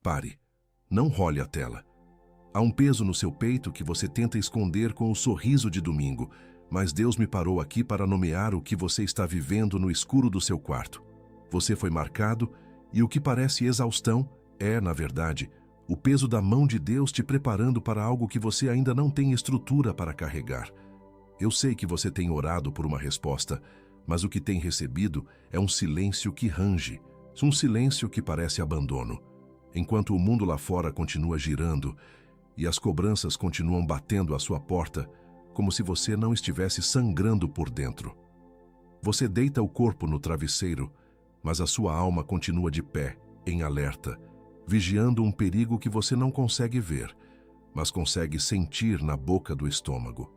Pare. Não role a tela. Há um peso no seu peito que você tenta esconder com o sorriso de domingo, mas Deus me parou aqui para nomear o que você está vivendo no escuro do seu quarto. Você foi marcado e o que parece exaustão é, na verdade, o peso da mão de Deus te preparando para algo que você ainda não tem estrutura para carregar. Eu sei que você tem orado por uma resposta, mas o que tem recebido é um silêncio que range, um silêncio que parece abandono. Enquanto o mundo lá fora continua girando e as cobranças continuam batendo à sua porta, como se você não estivesse sangrando por dentro. Você deita o corpo no travesseiro, mas a sua alma continua de pé, em alerta, vigiando um perigo que você não consegue ver, mas consegue sentir na boca do estômago.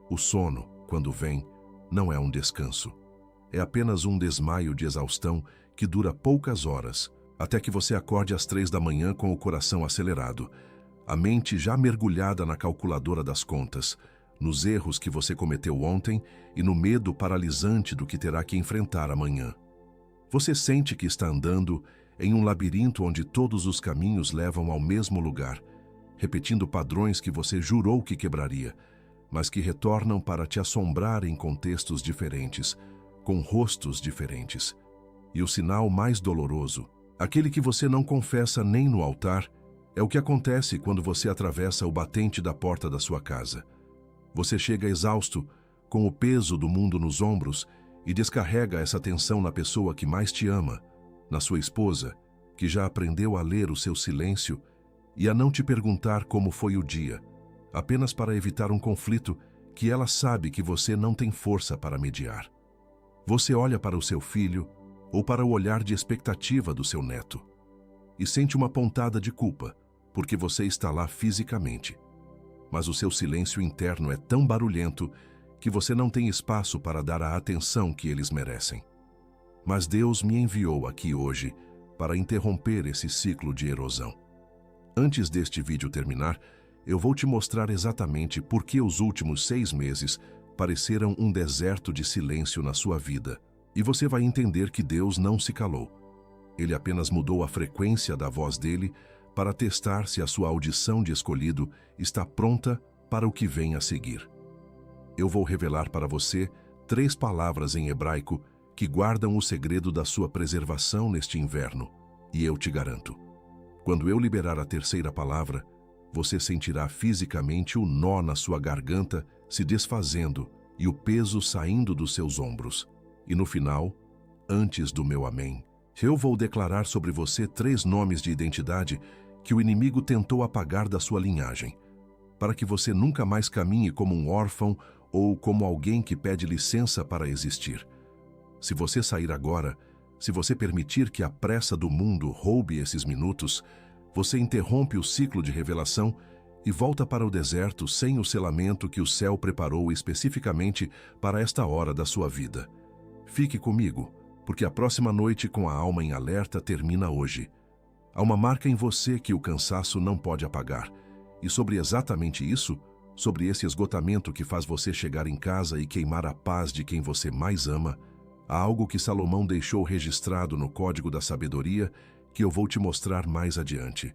O sono, quando vem, não é um descanso. É apenas um desmaio de exaustão que dura poucas horas, até que você acorde às 3 da manhã com o coração acelerado, a mente já mergulhada na calculadora das contas, nos erros que você cometeu ontem e no medo paralisante do que terá que enfrentar amanhã. Você sente que está andando em um labirinto onde todos os caminhos levam ao mesmo lugar, repetindo padrões que você jurou que quebraria, mas que retornam para te assombrar em contextos diferentes, com rostos diferentes. E o sinal mais doloroso, aquele que você não confessa nem no altar, é o que acontece quando você atravessa o batente da porta da sua casa. Você chega exausto, com o peso do mundo nos ombros, e descarrega essa tensão na pessoa que mais te ama, na sua esposa, que já aprendeu a ler o seu silêncio e a não te perguntar como foi o dia, apenas para evitar um conflito que ela sabe que você não tem força para mediar. Você olha para o seu filho ou para o olhar de expectativa do seu neto e sente uma pontada de culpa, porque você está lá fisicamente. Mas o seu silêncio interno é tão barulhento que você não tem espaço para dar a atenção que eles merecem. Mas Deus me enviou aqui hoje para interromper esse ciclo de erosão. Antes deste vídeo terminar, eu vou te mostrar exatamente por que os últimos 6 meses pareceram um deserto de silêncio na sua vida. E você vai entender que Deus não se calou. Ele apenas mudou a frequência da voz dele para testar se a sua audição de escolhido está pronta para o que vem a seguir. Eu vou revelar para você 3 palavras em hebraico que guardam o segredo da sua preservação neste inverno, e eu te garanto, quando eu liberar a 3ª palavra, você sentirá fisicamente o nó na sua garganta se desfazendo e o peso saindo dos seus ombros. E no final, antes do meu amém, eu vou declarar sobre você 3 nomes de identidade que o inimigo tentou apagar da sua linhagem, para que você nunca mais caminhe como um órfão ou como alguém que pede licença para existir. Se você sair agora, se você permitir que a pressa do mundo roube esses minutos, você interrompe o ciclo de revelação e volta para o deserto sem o selamento que o céu preparou especificamente para esta hora da sua vida. Fique comigo, porque a próxima noite com a alma em alerta termina hoje. Há uma marca em você que o cansaço não pode apagar. E sobre exatamente isso, sobre esse esgotamento que faz você chegar em casa e queimar a paz de quem você mais ama, há algo que Salomão deixou registrado no Código da Sabedoria que eu vou te mostrar mais adiante.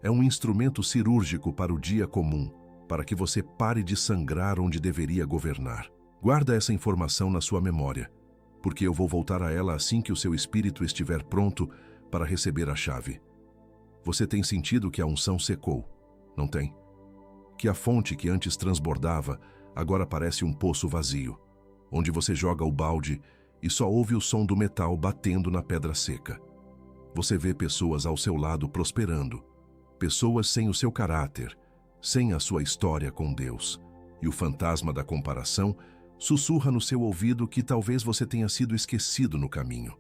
É um instrumento cirúrgico para o dia comum, para que você pare de sangrar onde deveria governar. Guarda essa informação na sua memória, porque eu vou voltar a ela assim que o seu espírito estiver pronto para receber a chave. Você tem sentido que a unção secou, não tem? Que a fonte que antes transbordava agora parece um poço vazio, onde você joga o balde e só ouve o som do metal batendo na pedra seca. Você vê pessoas ao seu lado prosperando, pessoas sem o seu caráter, sem a sua história com Deus, e o fantasma da comparação sussurra no seu ouvido que talvez você tenha sido esquecido no caminho.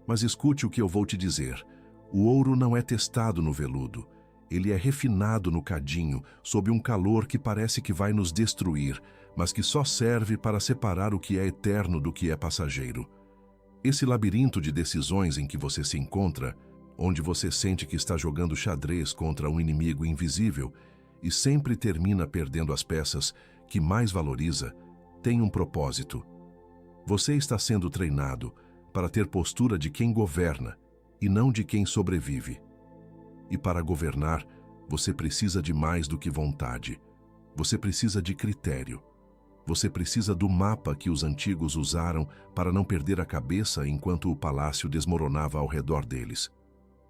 Mas escute o que eu vou te dizer. O ouro não é testado no veludo. Ele é refinado no cadinho, sob um calor que parece que vai nos destruir, mas que só serve para separar o que é eterno do que é passageiro. Esse labirinto de decisões em que você se encontra, onde você sente que está jogando xadrez contra um inimigo invisível e sempre termina perdendo as peças que mais valoriza, tem um propósito. Você está sendo treinado para ter postura de quem governa e não de quem sobrevive. E para governar, você precisa de mais do que vontade. Você precisa de critério. Você precisa do mapa que os antigos usaram para não perder a cabeça enquanto o palácio desmoronava ao redor deles.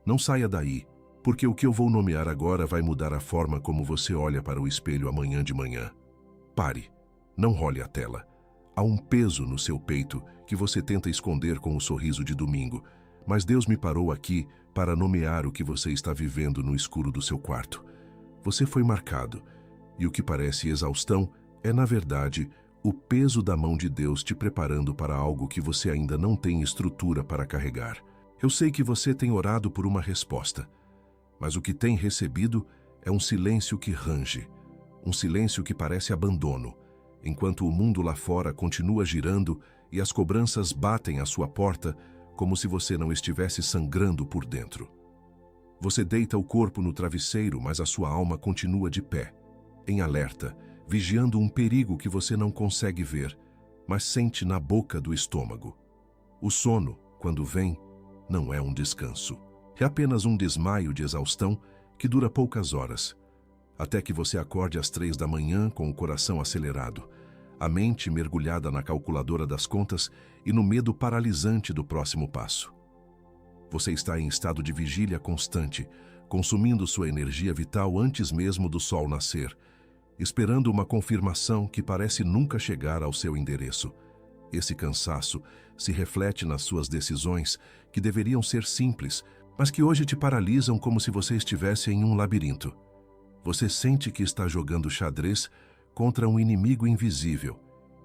Não saia daí, porque o que eu vou nomear agora vai mudar a forma como você olha para o espelho amanhã de manhã. Pare. Não role a tela. Há um peso no seu peito que você tenta esconder com o sorriso de domingo, mas Deus me parou aqui para nomear o que você está vivendo no escuro do seu quarto. Você foi marcado, e o que parece exaustão é, na verdade, o peso da mão de Deus te preparando para algo que você ainda não tem estrutura para carregar. Eu sei que você tem orado por uma resposta, mas o que tem recebido é um silêncio que range, um silêncio que parece abandono, enquanto o mundo lá fora continua girando e as cobranças batem à sua porta como se você não estivesse sangrando por dentro. Você deita o corpo no travesseiro, mas a sua alma continua de pé, em alerta, vigiando um perigo que você não consegue ver, mas sente na boca do estômago. O sono, quando vem, não é um descanso. É apenas um desmaio de exaustão que dura poucas horas, até que você acorde às 3 da manhã com o coração acelerado, a mente mergulhada na calculadora das contas e no medo paralisante do próximo passo. Você está em estado de vigília constante, consumindo sua energia vital antes mesmo do sol nascer, esperando uma confirmação que parece nunca chegar ao seu endereço. Esse cansaço se reflete nas suas decisões, que deveriam ser simples, mas que hoje te paralisam como se você estivesse em um labirinto. Você sente que está jogando xadrez contra um inimigo invisível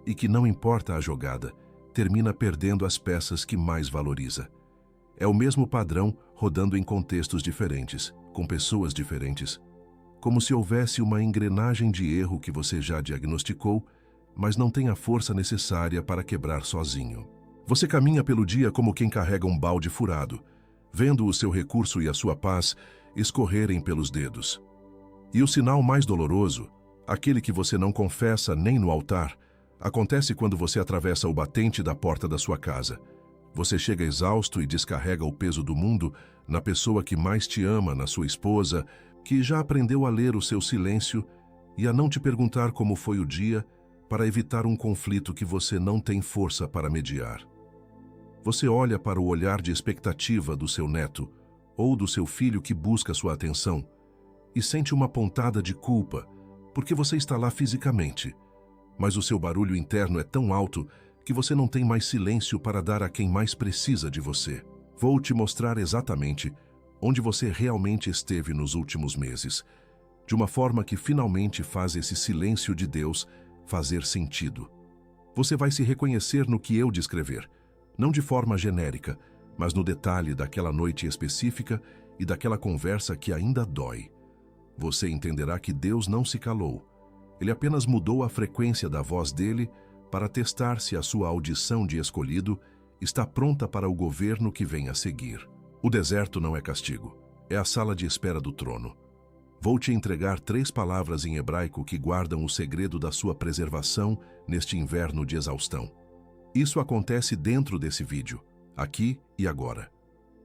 e que, não importa a jogada, termina perdendo as peças que mais valoriza. É o mesmo padrão rodando em contextos diferentes, com pessoas diferentes, como se houvesse uma engrenagem de erro que você já diagnosticou, mas não tem a força necessária para quebrar sozinho. Você caminha pelo dia como quem carrega um balde furado, vendo o seu recurso e a sua paz escorrerem pelos dedos. E o sinal mais doloroso, aquele que você não confessa nem no altar, acontece quando você atravessa o batente da porta da sua casa. Você chega exausto e descarrega o peso do mundo na pessoa que mais te ama, na sua esposa, que já aprendeu a ler o seu silêncio e a não te perguntar como foi o dia para evitar um conflito que você não tem força para mediar. Você olha para o olhar de expectativa do seu neto ou do seu filho que busca sua atenção e sente uma pontada de culpa porque você está lá fisicamente, mas o seu barulho interno é tão alto que você não tem mais silêncio para dar a quem mais precisa de você. Vou te mostrar exatamente onde você realmente esteve nos últimos meses, de uma forma que finalmente faz esse silêncio de Deus fazer sentido. Você vai se reconhecer no que eu descrever, não de forma genérica, mas no detalhe daquela noite específica e daquela conversa que ainda dói. Você entenderá que Deus não se calou. Ele apenas mudou a frequência da voz dele para testar se a sua audição de escolhido está pronta para o governo que vem a seguir. O deserto não é castigo, é a sala de espera do trono. Vou te entregar 3 palavras em hebraico que guardam o segredo da sua preservação neste inverno de exaustão. Isso acontece dentro desse vídeo, aqui e agora.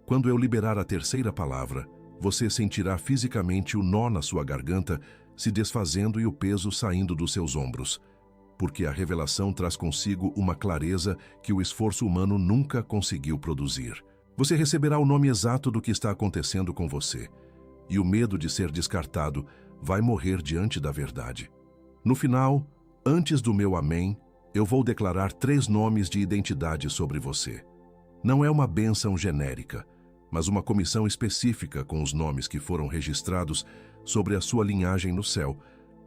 Quando eu liberar a 3ª palavra, você sentirá fisicamente o nó na sua garganta se desfazendo e o peso saindo dos seus ombros, porque a revelação traz consigo uma clareza que o esforço humano nunca conseguiu produzir. Você receberá o nome exato do que está acontecendo com você, e o medo de ser descartado vai morrer diante da verdade. No final, antes do meu amém, eu vou declarar 3 nomes de identidade sobre você. Não é uma bênção genérica, mas uma comissão específica com os nomes que foram registrados sobre a sua linhagem no céu,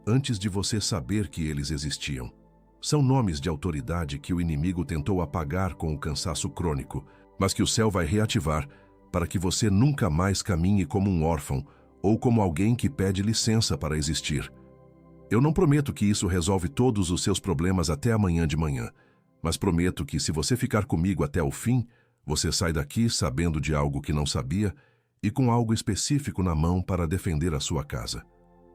antes de você saber que eles existiam. São nomes de autoridade que o inimigo tentou apagar com o cansaço crônico, mas que o céu vai reativar para que você nunca mais caminhe como um órfão ou como alguém que pede licença para existir. Eu não prometo que isso resolve todos os seus problemas até amanhã de manhã, mas prometo que, se você ficar comigo até o fim, você sai daqui sabendo de algo que não sabia e com algo específico na mão para defender a sua casa.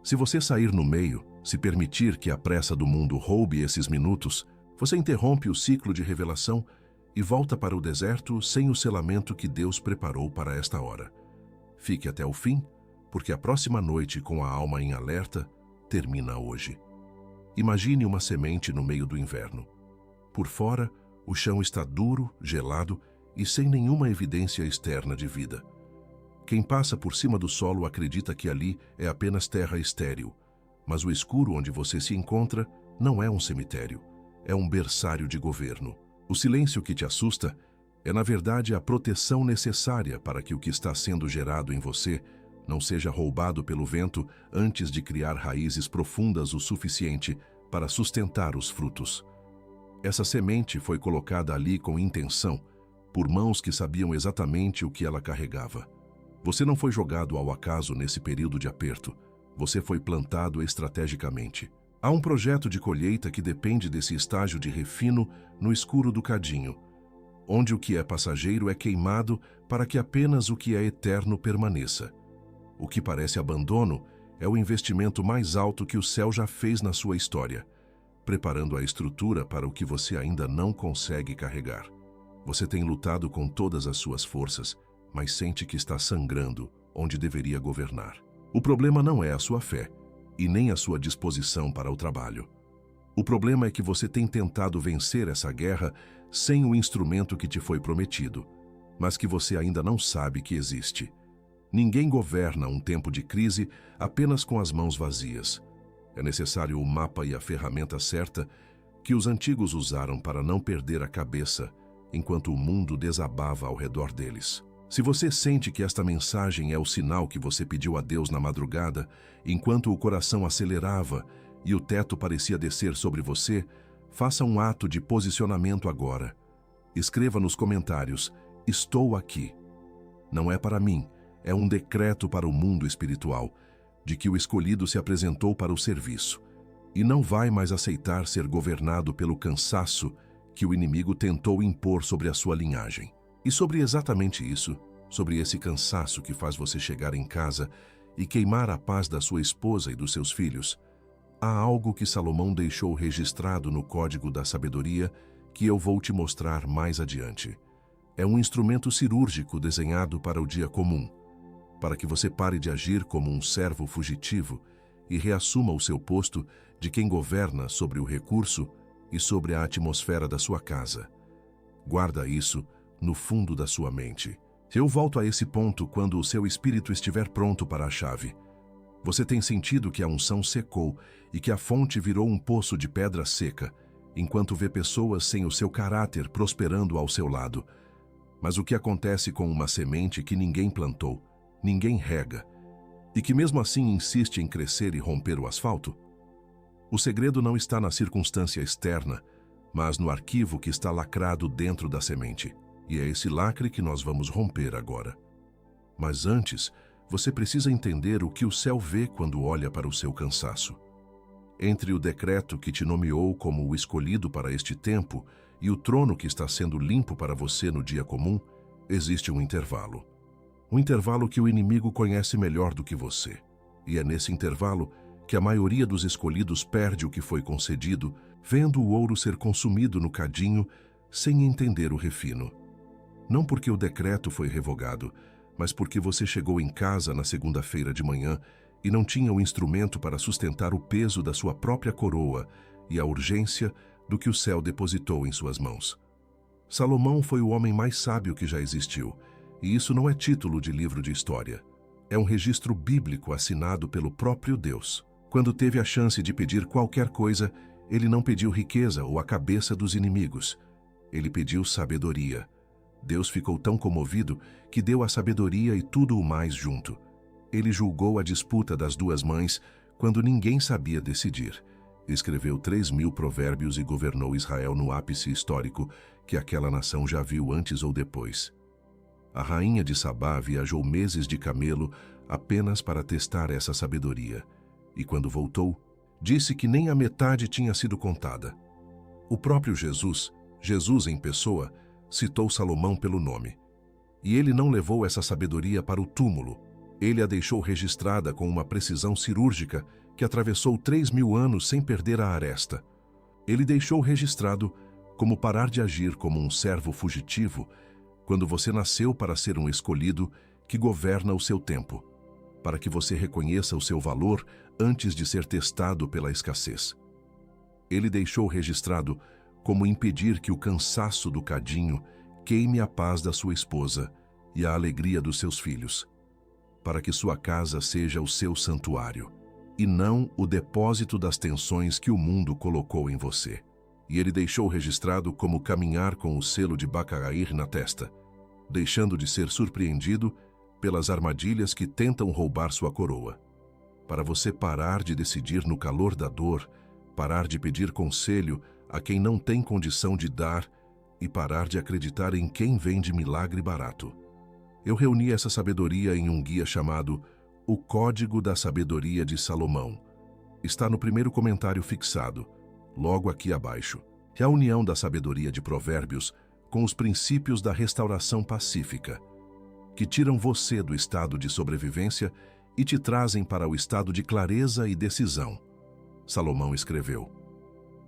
Se você sair no meio, se permitir que a pressa do mundo roube esses minutos, você interrompe o ciclo de revelação e volta para o deserto sem o selamento que Deus preparou para esta hora. Fique até o fim, porque a próxima noite, com a alma em alerta, termina hoje. Imagine uma semente no meio do inverno. Por fora, o chão está duro, gelado e sem nenhuma evidência externa de vida. Quem passa por cima do solo acredita que ali é apenas terra estéril, mas o escuro onde você se encontra não é um cemitério, é um berçário de governo. O silêncio que te assusta é, na verdade, a proteção necessária para que o que está sendo gerado em você não seja roubado pelo vento antes de criar raízes profundas o suficiente para sustentar os frutos. Essa semente foi colocada ali com intenção, por mãos que sabiam exatamente o que ela carregava. Você não foi jogado ao acaso nesse período de aperto, você foi plantado estrategicamente. Há um projeto de colheita que depende desse estágio de refino no escuro do cadinho, onde o que é passageiro é queimado para que apenas o que é eterno permaneça. O que parece abandono é o investimento mais alto que o céu já fez na sua história, preparando a estrutura para o que você ainda não consegue carregar. Você tem lutado com todas as suas forças, mas sente que está sangrando onde deveria governar. O problema não é a sua fé, e nem a sua disposição para o trabalho. O problema é que você tem tentado vencer essa guerra sem o instrumento que te foi prometido, mas que você ainda não sabe que existe. Ninguém governa um tempo de crise apenas com as mãos vazias. É necessário o mapa e a ferramenta certa que os antigos usaram para não perder a cabeça enquanto o mundo desabava ao redor deles. Se você sente que esta mensagem é o sinal que você pediu a Deus na madrugada, enquanto o coração acelerava e o teto parecia descer sobre você, faça um ato de posicionamento agora. Escreva nos comentários: estou aqui. Não é para mim, é um decreto para o mundo espiritual, de que o escolhido se apresentou para o serviço, e não vai mais aceitar ser governado pelo cansaço que o inimigo tentou impor sobre a sua linhagem. E sobre exatamente isso, sobre esse cansaço que faz você chegar em casa e queimar a paz da sua esposa e dos seus filhos, há algo que Salomão deixou registrado no Código da Sabedoria que eu vou te mostrar mais adiante. É um instrumento cirúrgico desenhado para o dia comum, para que você pare de agir como um servo fugitivo e reassuma o seu posto de quem governa sobre o recurso e sobre a atmosfera da sua casa. Guarda isso no fundo da sua mente. Eu volto a esse ponto quando o seu espírito estiver pronto para a chave. Você tem sentido que a unção secou e que a fonte virou um poço de pedra seca, enquanto vê pessoas sem o seu caráter prosperando ao seu lado. Mas o que acontece com uma semente que ninguém plantou, ninguém rega, e que mesmo assim insiste em crescer e romper o asfalto? O segredo não está na circunstância externa, mas no arquivo que está lacrado dentro da semente. E é esse lacre que nós vamos romper agora. Mas antes, você precisa entender o que o céu vê quando olha para o seu cansaço. Entre o decreto que te nomeou como o escolhido para este tempo e o trono que está sendo limpo para você no dia comum, existe um intervalo. Um intervalo que o inimigo conhece melhor do que você. E é nesse intervalo que a maioria dos escolhidos perde o que foi concedido, vendo o ouro ser consumido no cadinho sem entender o refino. Não porque o decreto foi revogado, mas porque você chegou em casa na segunda-feira de manhã e não tinha o instrumento para sustentar o peso da sua própria coroa e a urgência do que o céu depositou em suas mãos. Salomão foi o homem mais sábio que já existiu, e isso não é título de livro de história. É um registro bíblico assinado pelo próprio Deus. Quando teve a chance de pedir qualquer coisa, ele não pediu riqueza ou a cabeça dos inimigos. Ele pediu sabedoria. Deus ficou tão comovido que deu a sabedoria e tudo o mais junto. Ele julgou a disputa das duas mães quando ninguém sabia decidir. Escreveu 3.000 provérbios e governou Israel no ápice histórico que aquela nação já viu antes ou depois. A rainha de Sabá viajou meses de camelo apenas para testar essa sabedoria. E quando voltou, disse que nem a metade tinha sido contada. O próprio Jesus em pessoa, citou Salomão pelo nome. E ele não levou essa sabedoria para o túmulo. Ele a deixou registrada com uma precisão cirúrgica que atravessou 3.000 anos sem perder a aresta. Ele deixou registrado como parar de agir como um servo fugitivo quando você nasceu para ser um escolhido que governa o seu tempo, para que você reconheça o seu valor antes de ser testado pela escassez. Ele deixou registrado como impedir que o cansaço do cadinho queime a paz da sua esposa e a alegria dos seus filhos, para que sua casa seja o seu santuário, e não o depósito das tensões que o mundo colocou em você. E ele deixou registrado como caminhar com o selo de Baccair na testa, deixando de ser surpreendido pelas armadilhas que tentam roubar sua coroa. Para você parar de decidir no calor da dor, parar de pedir conselho a quem não tem condição de dar e parar de acreditar em quem vende milagre barato. Eu reuni essa sabedoria em um guia chamado O Código da Sabedoria de Salomão. Está no primeiro comentário fixado, logo aqui abaixo. É a união da sabedoria de Provérbios com os princípios da restauração pacífica, que tiram você do estado de sobrevivência e te trazem para o estado de clareza e decisão. Salomão escreveu: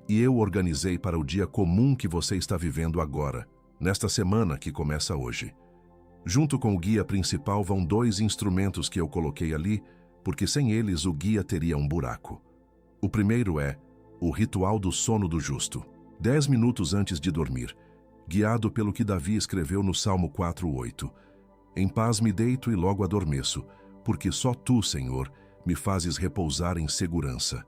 "E eu organizei para o dia comum que você está vivendo agora, nesta semana que começa hoje. Junto com o guia principal vão 2 instrumentos que eu coloquei ali, porque sem eles o guia teria um buraco. O primeiro é o ritual do sono do justo, 10 minutos antes de dormir, guiado pelo que Davi escreveu no Salmo 4:8. Em paz me deito e logo adormeço, porque só tu, Senhor, me fazes repousar em segurança."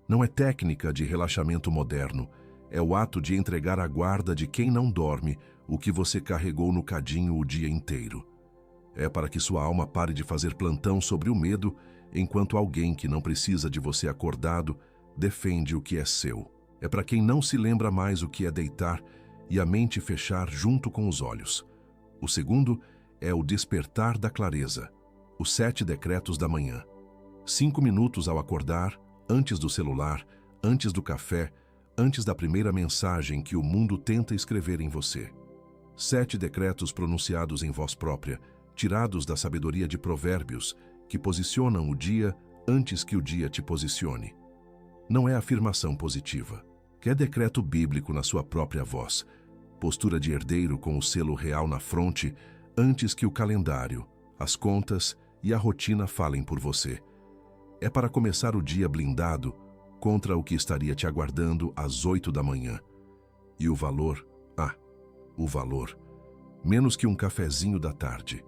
Não é técnica de relaxamento moderno, é o ato de entregar à guarda de quem não dorme o que você carregou no cadinho o dia inteiro. É para que sua alma pare de fazer plantão sobre o medo, enquanto alguém que não precisa de você acordado defende o que é seu. É para quem não se lembra mais o que é deitar e a mente fechar junto com os olhos. O segundo é o despertar da clareza, os 7 decretos da manhã. 5 minutos ao acordar, antes do celular, antes do café, antes da primeira mensagem que o mundo tenta escrever em você. 7 decretos pronunciados em voz própria, tirados da sabedoria de Provérbios, que posicionam o dia antes que o dia te posicione. Não é afirmação positiva. É decreto bíblico na sua própria voz, postura de herdeiro com o selo real na fronte, antes que o calendário, as contas e a rotina falem por você. É para começar o dia blindado contra o que estaria te aguardando às 8 da manhã. E o valor? O valor. Menos que um cafezinho da tarde.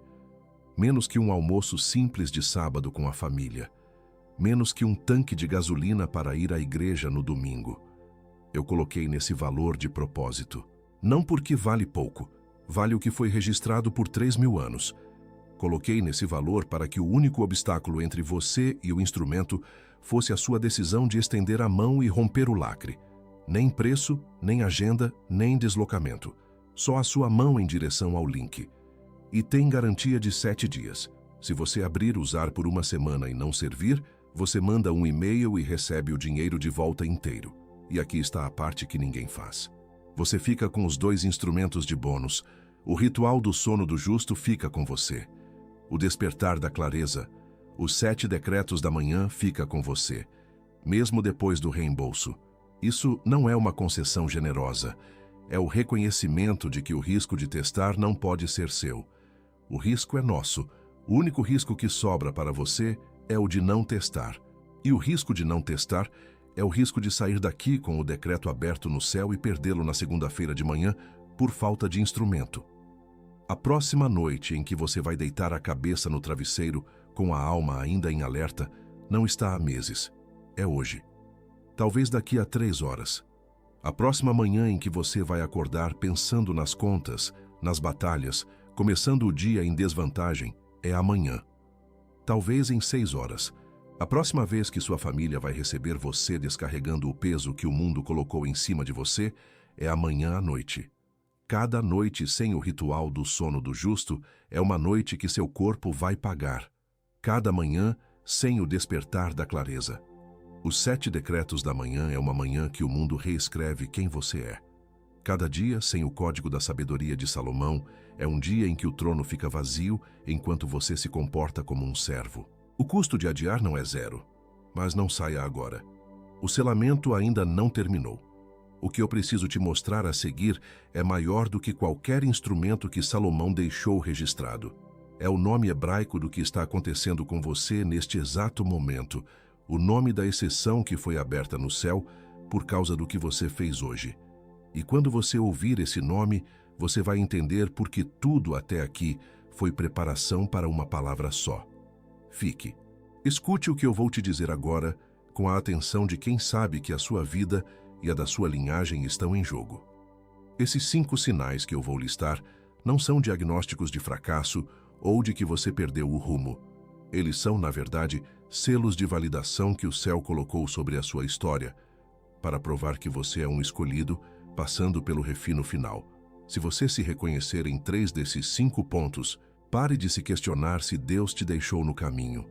Menos que um almoço simples de sábado com a família. Menos que um tanque de gasolina para ir à igreja no domingo. Eu coloquei nesse valor de propósito. Não porque vale pouco, vale o que foi registrado por 3.000 anos. Coloquei nesse valor para que o único obstáculo entre você e o instrumento fosse a sua decisão de estender a mão e romper o lacre. Nem preço, nem agenda, nem deslocamento. Só a sua mão em direção ao link. E tem garantia de 7 dias. Se você abrir, usar por uma semana e não servir, você manda um e-mail e recebe o dinheiro de volta inteiro. E aqui está a parte que ninguém faz. Você fica com os 2 instrumentos de bônus. O ritual do sono do justo fica com você. O despertar da clareza, os 7 decretos da manhã fica com você, mesmo depois do reembolso. Isso não é uma concessão generosa, é o reconhecimento de que o risco de testar não pode ser seu. O risco é nosso, o único risco que sobra para você é o de não testar. E o risco de não testar é o risco de sair daqui com o decreto aberto no céu e perdê-lo na segunda-feira de manhã por falta de instrumento. A próxima noite em que você vai deitar a cabeça no travesseiro com a alma ainda em alerta não está há meses, é hoje. Talvez daqui a 3 horas. A próxima manhã em que você vai acordar pensando nas contas, nas batalhas, começando o dia em desvantagem, é amanhã. Talvez em 6 horas. A próxima vez que sua família vai receber você descarregando o peso que o mundo colocou em cima de você, é amanhã à noite. Cada noite sem o ritual do sono do justo é uma noite que seu corpo vai pagar. Cada manhã sem o despertar da clareza. Os 7 decretos da manhã é uma manhã que o mundo reescreve quem você é. Cada dia sem o código da sabedoria de Salomão é um dia em que o trono fica vazio enquanto você se comporta como um servo. O custo de adiar não é 0, mas não saia agora. O selamento ainda não terminou. O que eu preciso te mostrar a seguir é maior do que qualquer instrumento que Salomão deixou registrado. É o nome hebraico do que está acontecendo com você neste exato momento, o nome da exceção que foi aberta no céu por causa do que você fez hoje. E quando você ouvir esse nome, você vai entender por que tudo até aqui foi preparação para uma palavra só. Fique. Escute o que eu vou te dizer agora com a atenção de quem sabe que a sua vida e a da sua linhagem estão em jogo. Esses 5 sinais que eu vou listar não são diagnósticos de fracasso ou de que você perdeu o rumo. Eles são, na verdade, selos de validação que o céu colocou sobre a sua história, para provar que você é um escolhido, passando pelo refino final. Se você se reconhecer em 3 desses 5 pontos, pare de se questionar se Deus te deixou no caminho.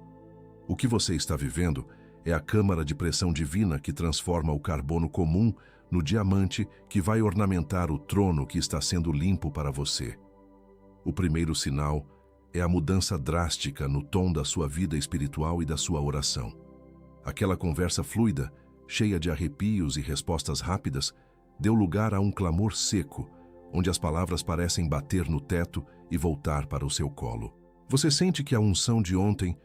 O que você está vivendo é a câmara de pressão divina que transforma o carbono comum no diamante que vai ornamentar o trono que está sendo limpo para você. O primeiro sinal é a mudança drástica no tom da sua vida espiritual e da sua oração. Aquela conversa fluida, cheia de arrepios e respostas rápidas, deu lugar a um clamor seco, onde as palavras parecem bater no teto e voltar para o seu colo. Você sente que a unção de ontem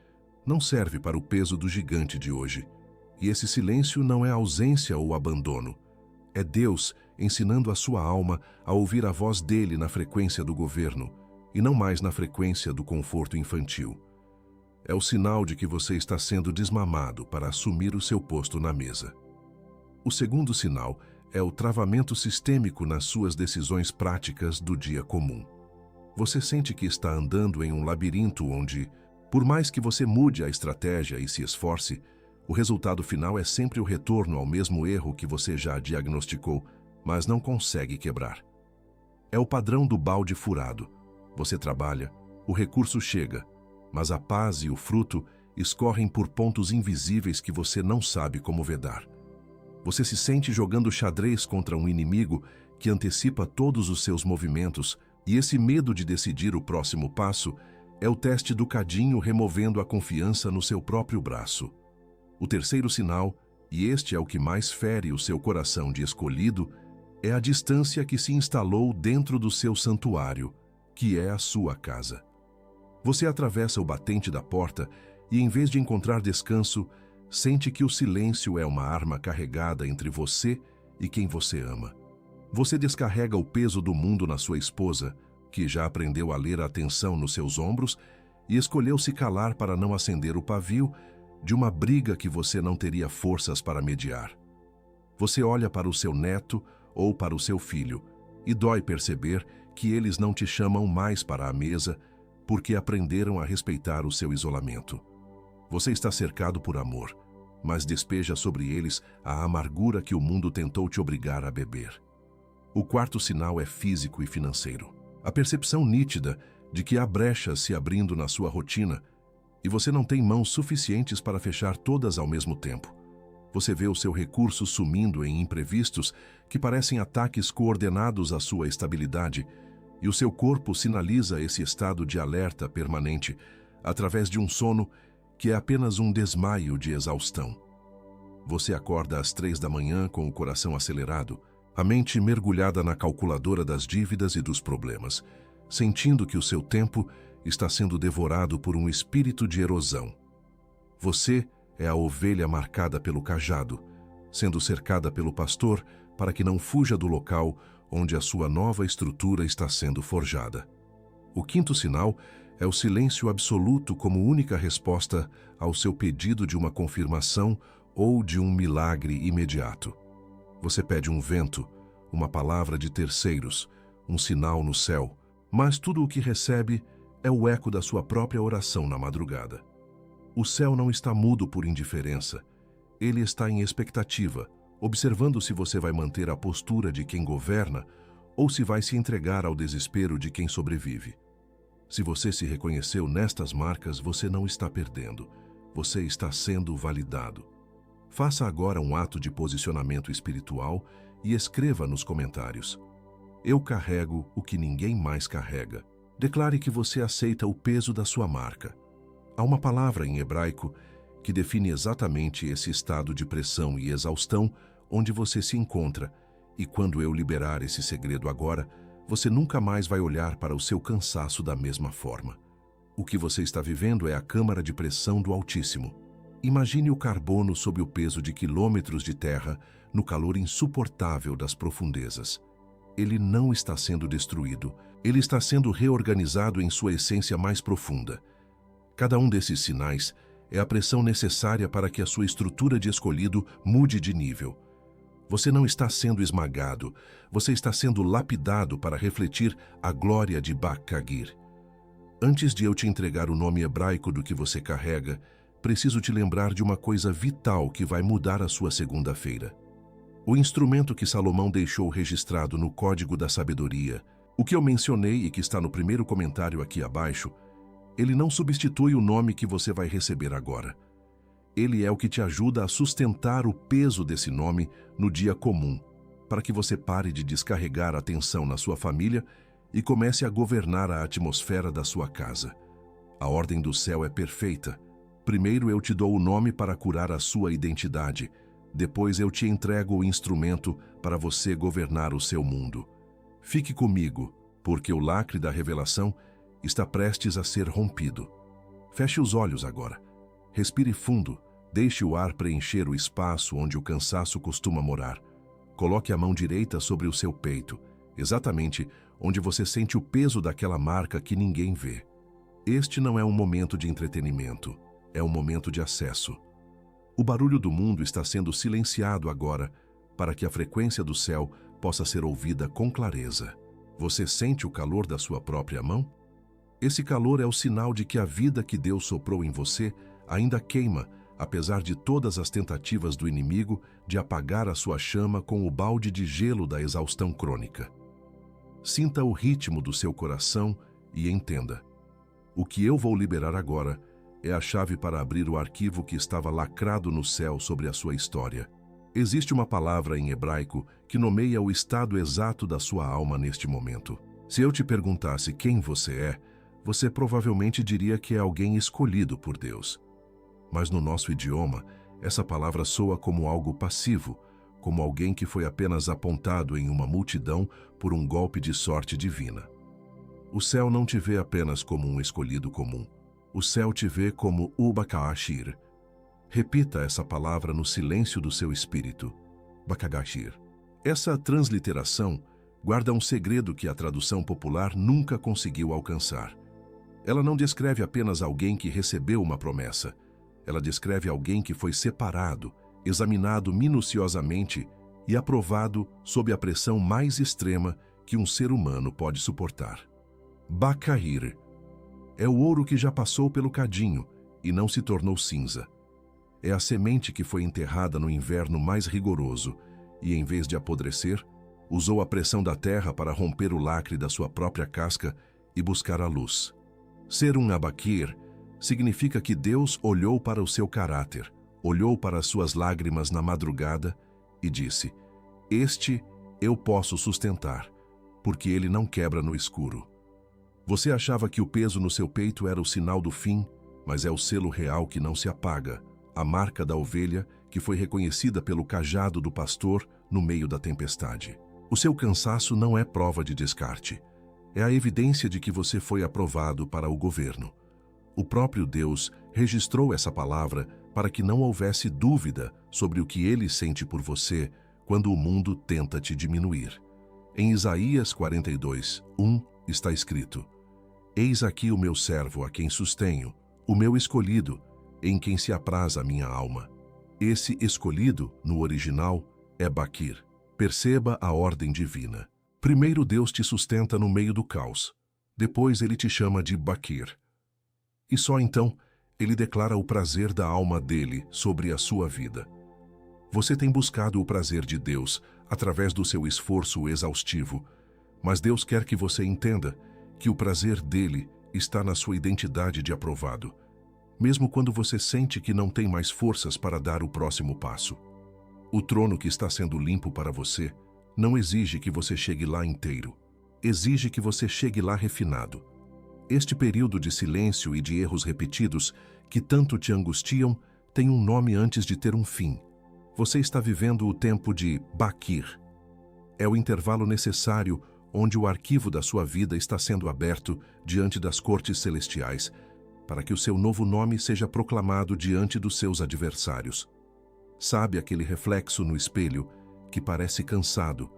não serve para o peso do gigante de hoje. E esse silêncio não é ausência ou abandono. É Deus ensinando a sua alma a ouvir a voz dele na frequência do governo, e não mais na frequência do conforto infantil. É o sinal de que você está sendo desmamado para assumir o seu posto na mesa. O segundo sinal é o travamento sistêmico nas suas decisões práticas do dia comum. Você sente que está andando em um labirinto onde, por mais que você mude a estratégia e se esforce, o resultado final é sempre o retorno ao mesmo erro que você já diagnosticou, mas não consegue quebrar. É o padrão do balde furado. Você trabalha, o recurso chega, mas a paz e o fruto escorrem por pontos invisíveis que você não sabe como vedar. Você se sente jogando xadrez contra um inimigo que antecipa todos os seus movimentos, e esse medo de decidir o próximo passo é o teste do cadinho removendo a confiança no seu próprio braço. O terceiro sinal, e este é o que mais fere o seu coração de escolhido, é a distância que se instalou dentro do seu santuário, que é a sua casa. Você atravessa o batente da porta e, em vez de encontrar descanso, sente que o silêncio é uma arma carregada entre você e quem você ama. Você descarrega o peso do mundo na sua esposa, que já aprendeu a ler a tensão nos seus ombros e escolheu se calar para não acender o pavio de uma briga que você não teria forças para mediar. Você olha para o seu neto ou para o seu filho e dói perceber que eles não te chamam mais para a mesa porque aprenderam a respeitar o seu isolamento. Você está cercado por amor, mas despeja sobre eles a amargura que o mundo tentou te obrigar a beber. O quarto sinal é físico e financeiro. A percepção nítida de que há brechas se abrindo na sua rotina e você não tem mãos suficientes para fechar todas ao mesmo tempo. Você vê o seu recurso sumindo em imprevistos que parecem ataques coordenados à sua estabilidade, e o seu corpo sinaliza esse estado de alerta permanente através de um sono que é apenas um desmaio de exaustão. Você acorda às 3 da manhã com o coração acelerado, a mente mergulhada na calculadora das dívidas e dos problemas, sentindo que o seu tempo está sendo devorado por um espírito de erosão. Você é a ovelha marcada pelo cajado, sendo cercada pelo pastor para que não fuja do local onde a sua nova estrutura está sendo forjada. O quinto sinal é o silêncio absoluto como única resposta ao seu pedido de uma confirmação ou de um milagre imediato. Você pede um vento, uma palavra de terceiros, um sinal no céu, mas tudo o que recebe é o eco da sua própria oração na madrugada. O céu não está mudo por indiferença, ele está em expectativa, observando se você vai manter a postura de quem governa ou se vai se entregar ao desespero de quem sobrevive. Se você se reconheceu nestas marcas, você não está perdendo, você está sendo validado. Faça agora um ato de posicionamento espiritual e escreva nos comentários: eu carrego o que ninguém mais carrega. Declare que você aceita o peso da sua marca. Há uma palavra em hebraico que define exatamente esse estado de pressão e exaustão onde você se encontra, e quando eu liberar esse segredo agora, você nunca mais vai olhar para o seu cansaço da mesma forma. O que você está vivendo é a câmara de pressão do Altíssimo. Imagine o carbono sob o peso de quilômetros de terra, no calor insuportável das profundezas. Ele não está sendo destruído, ele está sendo reorganizado em sua essência mais profunda. Cada um desses sinais é a pressão necessária para que a sua estrutura de escolhido mude de nível. Você não está sendo esmagado, você está sendo lapidado para refletir a glória de Bak-Kagir. Antes de eu te entregar o nome hebraico do que você carrega, preciso te lembrar de uma coisa vital que vai mudar a sua segunda-feira. O instrumento que Salomão deixou registrado no Código da Sabedoria, o que eu mencionei e que está no primeiro comentário aqui abaixo, ele não substitui o nome que você vai receber agora. Ele é o que te ajuda a sustentar o peso desse nome no dia comum, para que você pare de descarregar a tensão na sua família e comece a governar a atmosfera da sua casa. A ordem do céu é perfeita. Primeiro eu te dou o nome para curar a sua identidade. Depois eu te entrego o instrumento para você governar o seu mundo. Fique comigo, porque o lacre da revelação está prestes a ser rompido. Feche os olhos agora. Respire fundo. Deixe o ar preencher o espaço onde o cansaço costuma morar. Coloque a mão direita sobre o seu peito, exatamente onde você sente o peso daquela marca que ninguém vê. Este não é um momento de entretenimento, é um momento de acesso. O barulho do mundo está sendo silenciado agora para que a frequência do céu possa ser ouvida com clareza. Você sente o calor da sua própria mão? Esse calor é o sinal de que a vida que Deus soprou em você ainda queima, apesar de todas as tentativas do inimigo de apagar a sua chama com o balde de gelo da exaustão crônica. Sinta o ritmo do seu coração e entenda. O que eu vou liberar agora é a chave para abrir o arquivo que estava lacrado no céu sobre a sua história. Existe uma palavra em hebraico que nomeia o estado exato da sua alma neste momento. Se eu te perguntasse quem você é, você provavelmente diria que é alguém escolhido por Deus. Mas no nosso idioma, essa palavra soa como algo passivo, como alguém que foi apenas apontado em uma multidão por um golpe de sorte divina. O céu não te vê apenas como um escolhido comum. O céu te vê como o Bak-Kagir. Repita essa palavra no silêncio do seu espírito. Bak-Kagir. Essa transliteração guarda um segredo que a tradução popular nunca conseguiu alcançar. Ela não descreve apenas alguém que recebeu uma promessa. Ela descreve alguém que foi separado, examinado minuciosamente e aprovado sob a pressão mais extrema que um ser humano pode suportar. Bak-Kagir é o ouro que já passou pelo cadinho e não se tornou cinza. É a semente que foi enterrada no inverno mais rigoroso e, em vez de apodrecer, usou a pressão da terra para romper o lacre da sua própria casca e buscar a luz. Ser um Abakir significa que Deus olhou para o seu caráter, olhou para as suas lágrimas na madrugada e disse: "Este eu posso sustentar, porque ele não quebra no escuro." Você achava que o peso no seu peito era o sinal do fim, mas é o selo real que não se apaga, a marca da ovelha que foi reconhecida pelo cajado do pastor no meio da tempestade. O seu cansaço não é prova de descarte. É a evidência de que você foi aprovado para o governo. O próprio Deus registrou essa palavra para que não houvesse dúvida sobre o que ele sente por você quando o mundo tenta te diminuir. Em Isaías 42:1 está escrito: "Eis aqui o meu servo a quem sustenho, o meu escolhido, em quem se apraz a minha alma." Esse escolhido, no original, é Bakir. Perceba a ordem divina. Primeiro Deus te sustenta no meio do caos. Depois ele te chama de Bakir. E só então ele declara o prazer da alma dele sobre a sua vida. Você tem buscado o prazer de Deus através do seu esforço exaustivo, mas Deus quer que você entenda que o prazer dele está na sua identidade de aprovado, mesmo quando você sente que não tem mais forças para dar o próximo passo. O trono que está sendo limpo para você não exige que você chegue lá inteiro, exige que você chegue lá refinado. Este período de silêncio e de erros repetidos que tanto te angustiam tem um nome antes de ter um fim. Você está vivendo o tempo de Bakir. É o intervalo necessário onde o arquivo da sua vida está sendo aberto diante das cortes celestiais para que o seu novo nome seja proclamado diante dos seus adversários. Sabe aquele reflexo no espelho que parece cansado,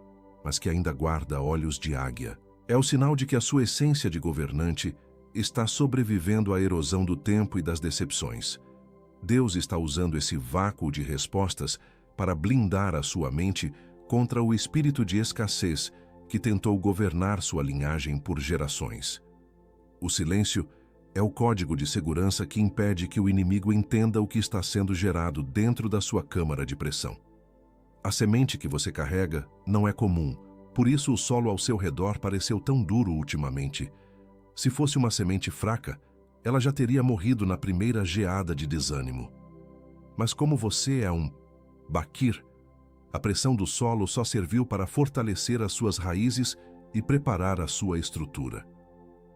mas que ainda guarda olhos de águia? É o sinal de que a sua essência de governante está sobrevivendo à erosão do tempo e das decepções. Deus está usando esse vácuo de respostas para blindar a sua mente contra o espírito de escassez que tentou governar sua linhagem por gerações. O silêncio é o código de segurança que impede que o inimigo entenda o que está sendo gerado dentro da sua câmara de pressão. A semente que você carrega não é comum, por isso o solo ao seu redor pareceu tão duro ultimamente. Se fosse uma semente fraca, ela já teria morrido na primeira geada de desânimo. Mas como você é um Bakir, a pressão do solo só serviu para fortalecer as suas raízes e preparar a sua estrutura.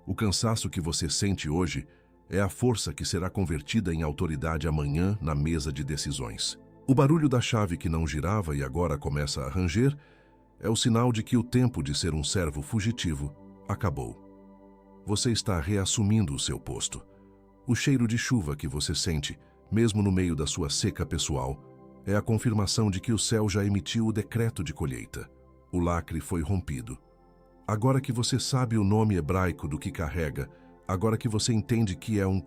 O cansaço que você sente hoje é a força que será convertida em autoridade amanhã na mesa de decisões. O barulho da chave que não girava e agora começa a ranger é o sinal de que o tempo de ser um servo fugitivo acabou. Você está reassumindo o seu posto. O cheiro de chuva que você sente, mesmo no meio da sua seca pessoal, é a confirmação de que o céu já emitiu o decreto de colheita. O lacre foi rompido. Agora que você sabe o nome hebraico do que carrega, agora que você entende que é um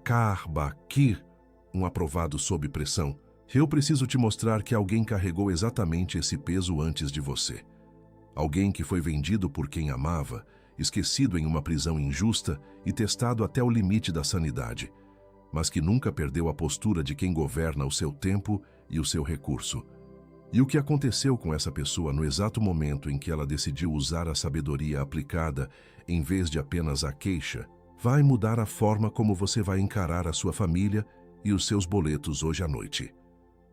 Bakir, um aprovado sob pressão, eu preciso te mostrar que alguém carregou exatamente esse peso antes de você. Alguém que foi vendido por quem amava, esquecido em uma prisão injusta e testado até o limite da sanidade, mas que nunca perdeu a postura de quem governa o seu tempo e o seu recurso. E o que aconteceu com essa pessoa no exato momento em que ela decidiu usar a sabedoria aplicada em vez de apenas a queixa, vai mudar a forma como você vai encarar a sua família e os seus boletos hoje à noite.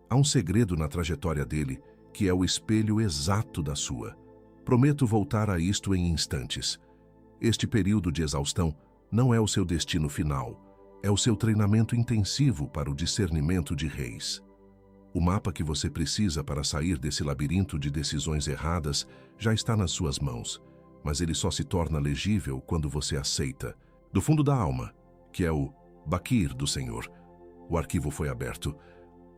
Há um segredo na trajetória dele, que é o espelho exato da sua. Prometo voltar a isto em instantes. Este período de exaustão não é o seu destino final, é o seu treinamento intensivo para o discernimento de reis. O mapa que você precisa para sair desse labirinto de decisões erradas já está nas suas mãos, mas ele só se torna legível quando você aceita. Do fundo da alma, que é o Bakir do Senhor, o arquivo foi aberto.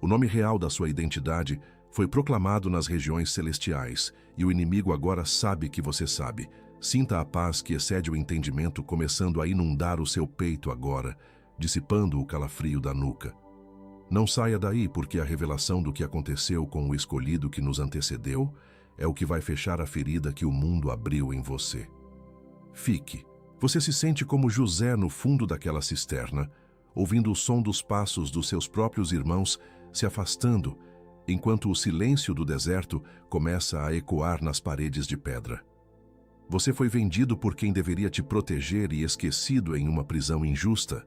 O nome real da sua identidade foi proclamado nas regiões celestiais, e o inimigo agora sabe que você sabe. Sinta a paz que excede o entendimento começando a inundar o seu peito agora, dissipando o calafrio da nuca. Não saia daí, porque a revelação do que aconteceu com o escolhido que nos antecedeu é o que vai fechar a ferida que o mundo abriu em você. Fique. Você se sente como José no fundo daquela cisterna, ouvindo o som dos passos dos seus próprios irmãos se afastando, enquanto o silêncio do deserto começa a ecoar nas paredes de pedra. Você foi vendido por quem deveria te proteger e esquecido em uma prisão injusta,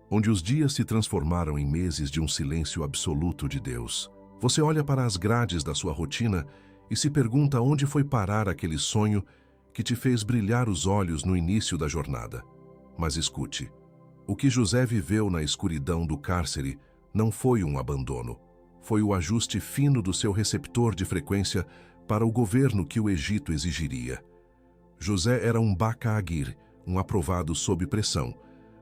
onde os dias se transformaram em meses de um silêncio absoluto de Deus. Você olha para as grades da sua rotina e se pergunta onde foi parar aquele sonho que te fez brilhar os olhos no início da jornada. Mas escute, o que José viveu na escuridão do cárcere não foi um abandono, foi o ajuste fino do seu receptor de frequência para o governo que o Egito exigiria. José era um Bakir, um aprovado sob pressão,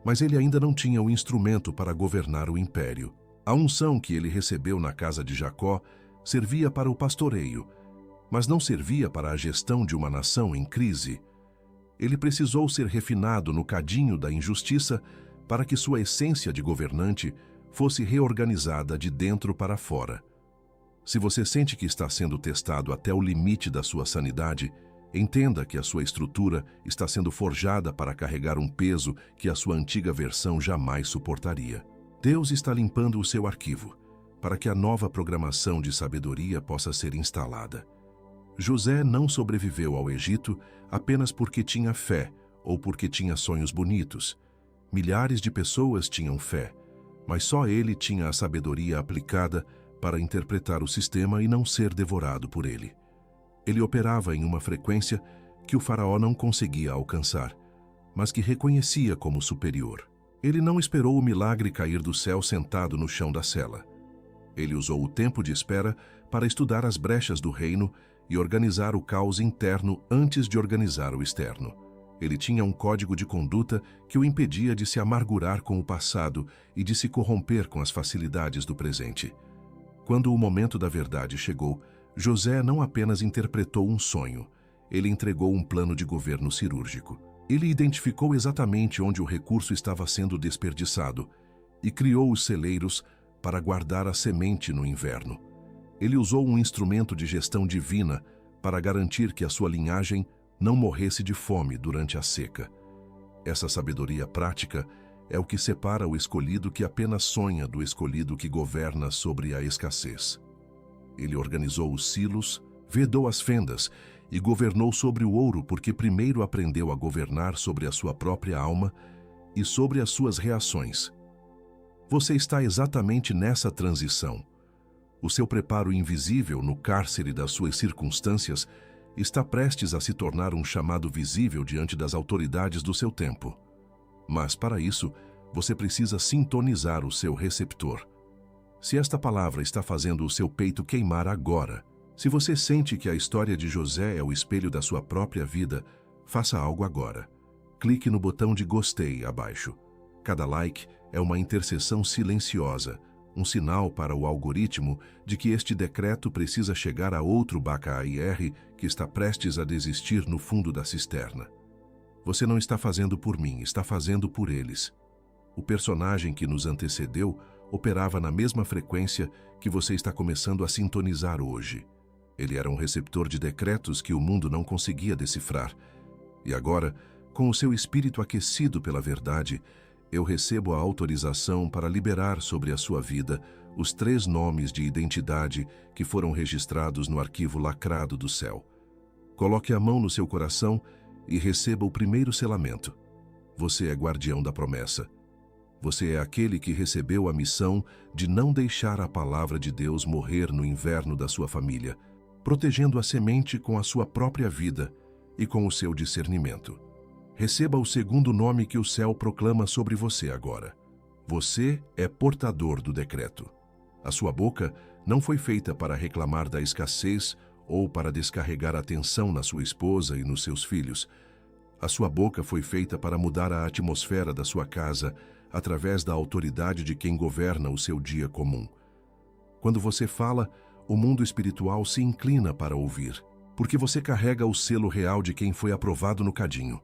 mas ele ainda não tinha o instrumento para governar o império. A unção que ele recebeu na casa de Jacó servia para o pastoreio, mas não servia para a gestão de uma nação em crise. Ele precisou ser refinado no cadinho da injustiça para que sua essência de governante fosse reorganizada de dentro para fora. Se você sente que está sendo testado até o limite da sua sanidade, entenda que a sua estrutura está sendo forjada para carregar um peso que a sua antiga versão jamais suportaria. Deus está limpando o seu arquivo, para que a nova programação de sabedoria possa ser instalada. José não sobreviveu ao Egito apenas porque tinha fé ou porque tinha sonhos bonitos. Milhares de pessoas tinham fé, mas só ele tinha a sabedoria aplicada para interpretar o sistema e não ser devorado por ele. Ele operava em uma frequência que o faraó não conseguia alcançar, mas que reconhecia como superior. Ele não esperou o milagre cair do céu sentado no chão da cela. Ele usou o tempo de espera para estudar as brechas do reino e organizar o caos interno antes de organizar o externo. Ele tinha um código de conduta que o impedia de se amargurar com o passado e de se corromper com as facilidades do presente. Quando o momento da verdade chegou, José não apenas interpretou um sonho, ele entregou um plano de governo cirúrgico. Ele identificou exatamente onde o recurso estava sendo desperdiçado e criou os celeiros para guardar a semente no inverno. Ele usou um instrumento de gestão divina para garantir que a sua linhagem não morresse de fome durante a seca. Essa sabedoria prática é o que separa o escolhido que apenas sonha do escolhido que governa sobre a escassez. Ele organizou os silos, vedou as fendas e governou sobre o ouro porque primeiro aprendeu a governar sobre a sua própria alma e sobre as suas reações. Você está exatamente nessa transição. O seu preparo invisível no cárcere das suas circunstâncias está prestes a se tornar um chamado visível diante das autoridades do seu tempo. Mas, para isso, você precisa sintonizar o seu receptor. Se esta palavra está fazendo o seu peito queimar agora, se você sente que a história de José é o espelho da sua própria vida, faça algo agora. Clique no botão de gostei abaixo. Cada like é uma intercessão silenciosa, um sinal para o algoritmo de que este decreto precisa chegar a outro Bacair que está prestes a desistir no fundo da cisterna. Você não está fazendo por mim, está fazendo por eles. O personagem que nos antecedeu operava na mesma frequência que você está começando a sintonizar hoje. Ele era um receptor de decretos que o mundo não conseguia decifrar. E agora, com o seu espírito aquecido pela verdade, eu recebo a autorização para liberar sobre a sua vida os 3 nomes de identidade que foram registrados no arquivo lacrado do céu. Coloque a mão no seu coração e receba o primeiro selamento. Você é guardião da promessa. Você é aquele que recebeu a missão de não deixar a palavra de Deus morrer no inverno da sua família, protegendo a semente com a sua própria vida e com o seu discernimento. Receba o segundo nome que o céu proclama sobre você agora. Você é portador do decreto. A sua boca não foi feita para reclamar da escassez ou para descarregar a tensão na sua esposa e nos seus filhos. A sua boca foi feita para mudar a atmosfera da sua casa através da autoridade de quem governa o seu dia comum. Quando você fala, o mundo espiritual se inclina para ouvir, porque você carrega o selo real de quem foi aprovado no cadinho.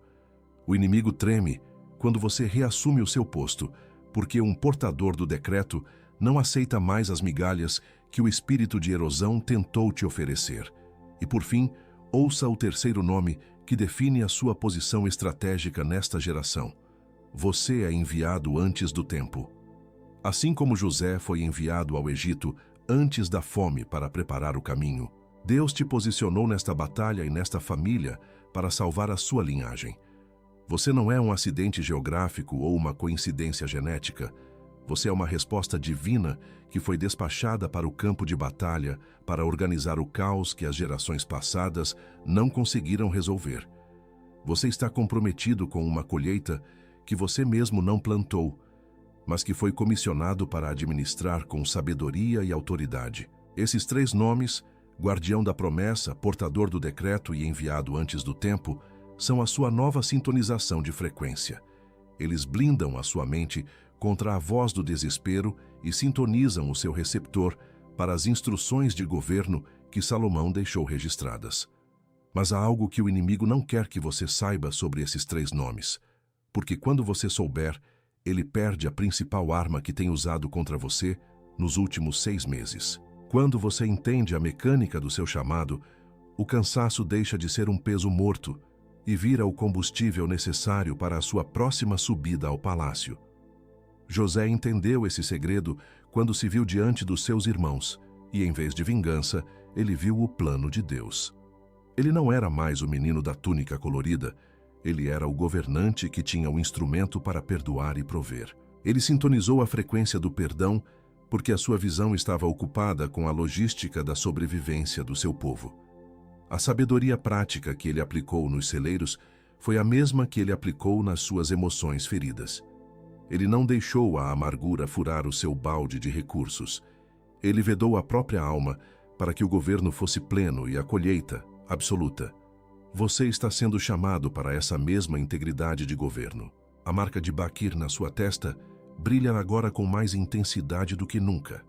O inimigo treme quando você reassume o seu posto, porque um portador do decreto não aceita mais as migalhas que o espírito de erosão tentou te oferecer. E por fim, ouça o terceiro nome que define a sua posição estratégica nesta geração. Você é enviado antes do tempo. Assim como José foi enviado ao Egito antes da fome para preparar o caminho, Deus te posicionou nesta batalha e nesta família para salvar a sua linhagem. Você não é um acidente geográfico ou uma coincidência genética. Você é uma resposta divina que foi despachada para o campo de batalha para organizar o caos que as gerações passadas não conseguiram resolver. Você está comprometido com uma colheita que você mesmo não plantou, mas que foi comissionado para administrar com sabedoria e autoridade. Esses 3 nomes, guardião da promessa, portador do decreto e enviado antes do tempo, são a sua nova sintonização de frequência. Eles blindam a sua mente contra a voz do desespero e sintonizam o seu receptor para as instruções de governo que Salomão deixou registradas. Mas há algo que o inimigo não quer que você saiba sobre esses 3 nomes, porque quando você souber, ele perde a principal arma que tem usado contra você nos últimos 6 meses. Quando você entende a mecânica do seu chamado, o cansaço deixa de ser um peso morto e vira o combustível necessário para a sua próxima subida ao palácio. José entendeu esse segredo quando se viu diante dos seus irmãos, e em vez de vingança, ele viu o plano de Deus. Ele não era mais o menino da túnica colorida, ele era o governante que tinha o instrumento para perdoar e prover. Ele sintonizou a frequência do perdão porque a sua visão estava ocupada com a logística da sobrevivência do seu povo. A sabedoria prática que ele aplicou nos celeiros foi a mesma que ele aplicou nas suas emoções feridas. Ele não deixou a amargura furar o seu balde de recursos. Ele vedou a própria alma para que o governo fosse pleno e a colheita absoluta. Você está sendo chamado para essa mesma integridade de governo. A marca de Bakir na sua testa brilha agora com mais intensidade do que nunca.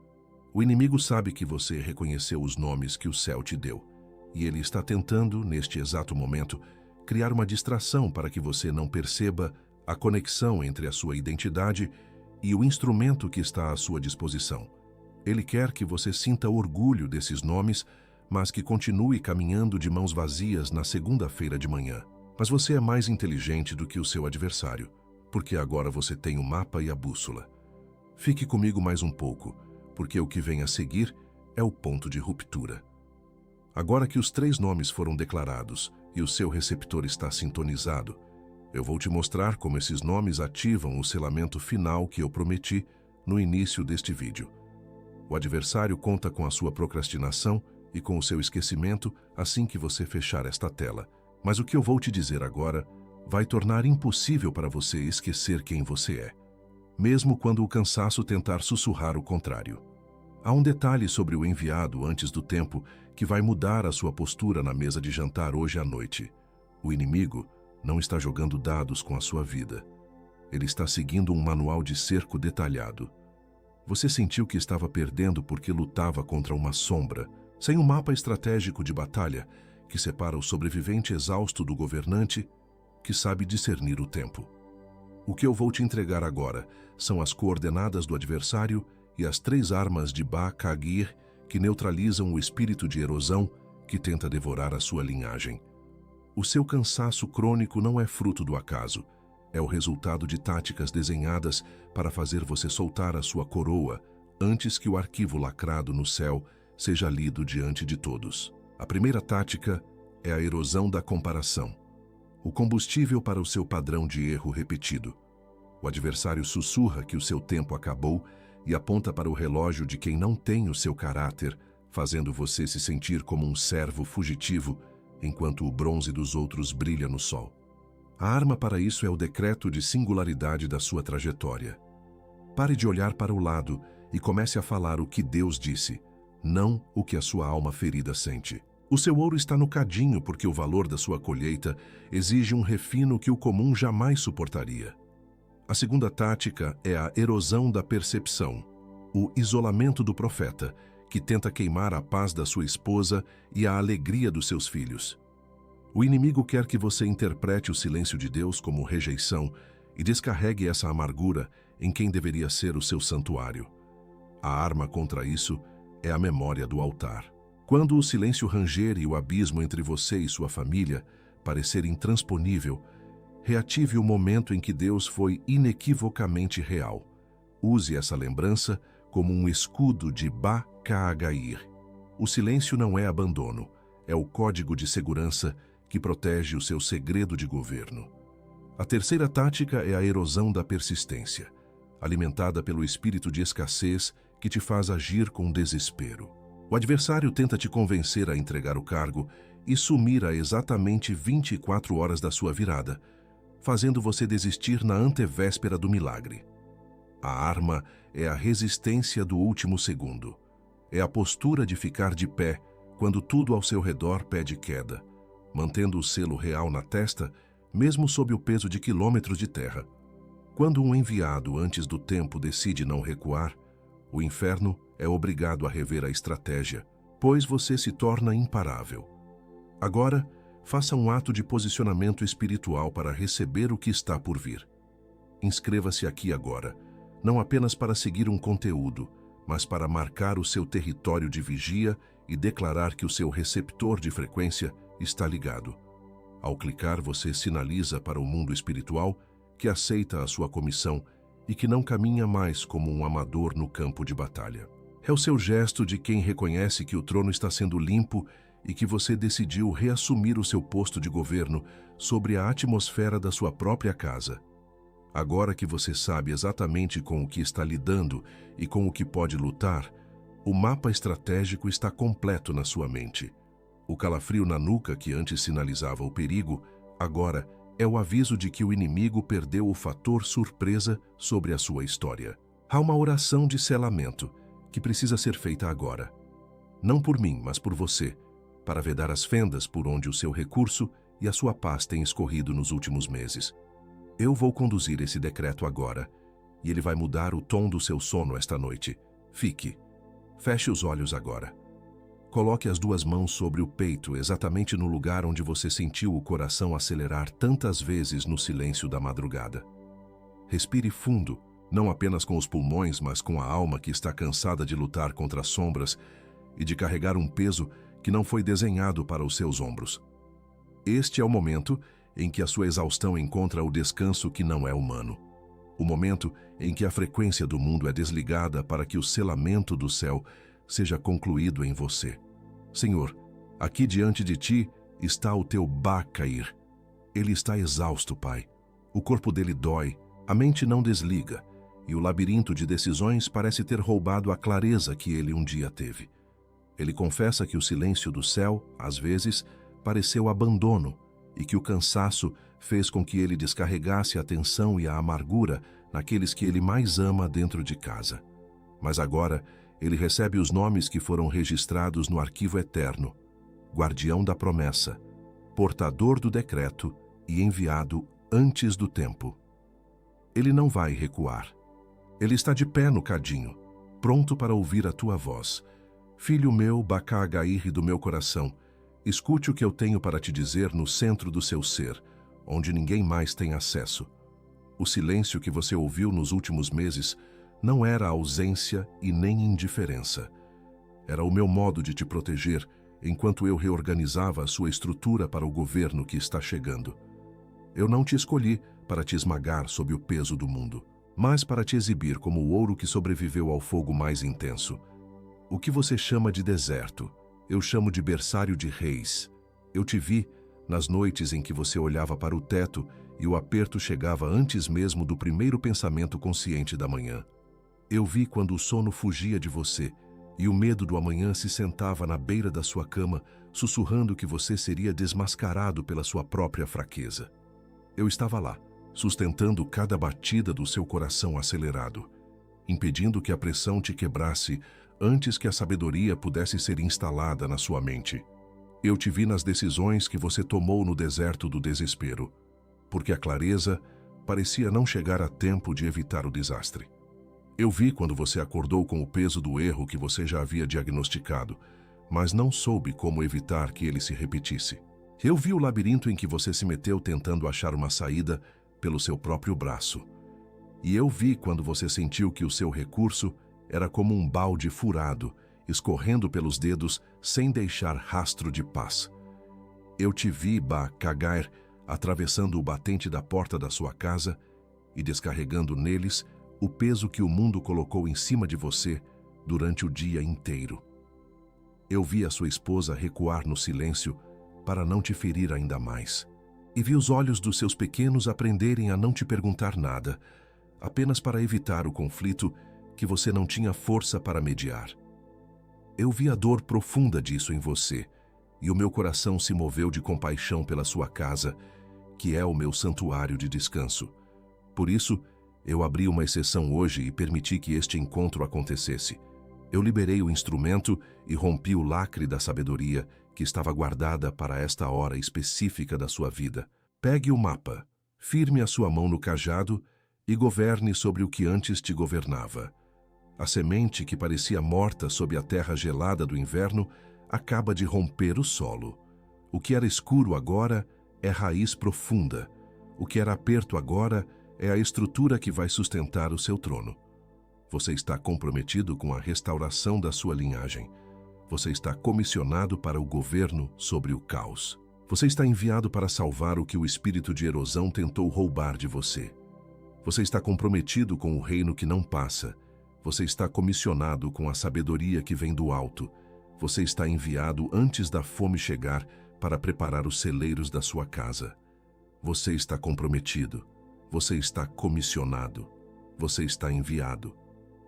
O inimigo sabe que você reconheceu os nomes que o céu te deu, e ele está tentando, neste exato momento, criar uma distração para que você não perceba a conexão entre a sua identidade e o instrumento que está à sua disposição. Ele quer que você sinta orgulho desses nomes, mas que continue caminhando de mãos vazias na segunda-feira de manhã. Mas você é mais inteligente do que o seu adversário, porque agora você tem o mapa e a bússola. Fique comigo mais um pouco, porque o que vem a seguir é o ponto de ruptura. Agora que os 3 nomes foram declarados e o seu receptor está sintonizado, eu vou te mostrar como esses nomes ativam o selamento final que eu prometi no início deste vídeo. O adversário conta com a sua procrastinação e com o seu esquecimento assim que você fechar esta tela. Mas o que eu vou te dizer agora vai tornar impossível para você esquecer quem você é, mesmo quando o cansaço tentar sussurrar o contrário. Há um detalhe sobre o enviado antes do tempo que vai mudar a sua postura na mesa de jantar hoje à noite. O inimigo não está jogando dados com a sua vida. Ele está seguindo um manual de cerco detalhado. Você sentiu que estava perdendo porque lutava contra uma sombra, sem um mapa estratégico de batalha que separa o sobrevivente exausto do governante que sabe discernir o tempo. O que eu vou te entregar agora são as coordenadas do adversário e as 3 armas de Ba-Kagir que neutralizam o espírito de erosão que tenta devorar a sua linhagem. O seu cansaço crônico não é fruto do acaso, é o resultado de táticas desenhadas para fazer você soltar a sua coroa antes que o arquivo lacrado no céu seja lido diante de todos. A primeira tática é a erosão da comparação, o combustível para o seu padrão de erro repetido. O adversário sussurra que o seu tempo acabou e aponta para o relógio de quem não tem o seu caráter, fazendo você se sentir como um servo fugitivo, enquanto o bronze dos outros brilha no sol. A arma para isso é o decreto de singularidade da sua trajetória. Pare de olhar para o lado e comece a falar o que Deus disse, não o que a sua alma ferida sente. O seu ouro está no cadinho porque o valor da sua colheita exige um refino que o comum jamais suportaria. A segunda tática é a erosão da percepção, o isolamento do profeta, que tenta queimar a paz da sua esposa e a alegria dos seus filhos. O inimigo quer que você interprete o silêncio de Deus como rejeição e descarregue essa amargura em quem deveria ser o seu santuário. A arma contra isso é a memória do altar. Quando o silêncio ranger e o abismo entre você e sua família parecer intransponível, reative o momento em que Deus foi inequivocamente real. Use essa lembrança como um escudo de Ba-Kagair. O silêncio não é abandono, é o código de segurança que protege o seu segredo de governo. A terceira tática é a erosão da persistência, alimentada pelo espírito de escassez que te faz agir com desespero. O adversário tenta te convencer a entregar o cargo e sumir a exatamente 24 horas da sua virada, fazendo você desistir na antevéspera do milagre. A arma é a resistência do último segundo. É a postura de ficar de pé quando tudo ao seu redor pede queda, mantendo o selo real na testa, mesmo sob o peso de quilômetros de terra. Quando um enviado antes do tempo decide não recuar, o inferno é obrigado a rever a estratégia, pois você se torna imparável. Agora, faça um ato de posicionamento espiritual para receber o que está por vir. Inscreva-se aqui agora, não apenas para seguir um conteúdo, mas para marcar o seu território de vigia e declarar que o seu receptor de frequência está ligado. Ao clicar, você sinaliza para o mundo espiritual que aceita a sua comissão e que não caminha mais como um amador no campo de batalha. É o seu gesto de quem reconhece que o trono está sendo limpo e que você decidiu reassumir o seu posto de governo sobre a atmosfera da sua própria casa. Agora que você sabe exatamente com o que está lidando e com o que pode lutar, o mapa estratégico está completo na sua mente. O calafrio na nuca que antes sinalizava o perigo, agora é o aviso de que o inimigo perdeu o fator surpresa sobre a sua história. Há uma oração de selamento que precisa ser feita agora. Não por mim, mas por você, para vedar as fendas por onde o seu recurso e a sua paz tem escorrido nos últimos meses. Eu vou conduzir esse decreto agora, e ele vai mudar o tom do seu sono esta noite. Fique. Feche os olhos agora. Coloque as duas mãos sobre o peito, exatamente no lugar onde você sentiu o coração acelerar tantas vezes no silêncio da madrugada. Respire fundo, não apenas com os pulmões, mas com a alma que está cansada de lutar contra as sombras e de carregar um peso que não foi desenhado para os seus ombros. Este é o momento em que a sua exaustão encontra o descanso que não é humano. O momento em que a frequência do mundo é desligada para que o selamento do céu seja concluído em você. Senhor, aqui diante de ti está o teu Ba-Cair. Ele está exausto, Pai. O corpo dele dói, a mente não desliga, e o labirinto de decisões parece ter roubado a clareza que ele um dia teve. Ele confessa que o silêncio do céu, às vezes, pareceu abandono, e que o cansaço fez com que ele descarregasse a tensão e a amargura naqueles que ele mais ama dentro de casa. Mas agora, ele recebe os nomes que foram registrados no arquivo eterno: guardião da promessa, portador do decreto e enviado antes do tempo. Ele não vai recuar. Ele está de pé no cadinho, pronto para ouvir a tua voz. Filho meu, Ba-Cair do meu coração, escute o que eu tenho para te dizer no centro do seu ser, onde ninguém mais tem acesso. O silêncio que você ouviu nos últimos meses não era ausência e nem indiferença. Era o meu modo de te proteger enquanto eu reorganizava a sua estrutura para o governo que está chegando. Eu não te escolhi para te esmagar sob o peso do mundo, mas para te exibir como o ouro que sobreviveu ao fogo mais intenso. O que você chama de deserto, eu chamo de berçário de reis. Eu te vi nas noites em que você olhava para o teto e o aperto chegava antes mesmo do primeiro pensamento consciente da manhã. Eu vi quando o sono fugia de você e o medo do amanhã se sentava na beira da sua cama, sussurrando que você seria desmascarado pela sua própria fraqueza. Eu estava lá, sustentando cada batida do seu coração acelerado, impedindo que a pressão te quebrasse antes que a sabedoria pudesse ser instalada na sua mente. Eu te vi nas decisões que você tomou no deserto do desespero, porque a clareza parecia não chegar a tempo de evitar o desastre. Eu vi quando você acordou com o peso do erro que você já havia diagnosticado, mas não soube como evitar que ele se repetisse. Eu vi o labirinto em que você se meteu tentando achar uma saída pelo seu próprio braço. E eu vi quando você sentiu que o seu recurso era como um balde furado, escorrendo pelos dedos sem deixar rastro de paz. Eu te vi, Ba-Cair, atravessando o batente da porta da sua casa e descarregando neles o peso que o mundo colocou em cima de você durante o dia inteiro. Eu vi a sua esposa recuar no silêncio para não te ferir ainda mais. E vi os olhos dos seus pequenos aprenderem a não te perguntar nada, apenas para evitar o conflito que você não tinha força para mediar. Eu vi a dor profunda disso em você, e o meu coração se moveu de compaixão pela sua casa, que é o meu santuário de descanso. Por isso, eu abri uma exceção hoje e permiti que este encontro acontecesse. Eu liberei o instrumento e rompi o lacre da sabedoria que estava guardada para esta hora específica da sua vida. Pegue o mapa, firme a sua mão no cajado e governe sobre o que antes te governava. A semente que parecia morta sob a terra gelada do inverno acaba de romper o solo. O que era escuro agora é raiz profunda. O que era aperto agora é a estrutura que vai sustentar o seu trono. Você está comprometido com a restauração da sua linhagem. Você está comissionado para o governo sobre o caos. Você está enviado para salvar o que o espírito de erosão tentou roubar de você. Você está comprometido com o reino que não passa. Você está comissionado com a sabedoria que vem do alto. Você está enviado antes da fome chegar para preparar os celeiros da sua casa. Você está comprometido. Você está comissionado. Você está enviado.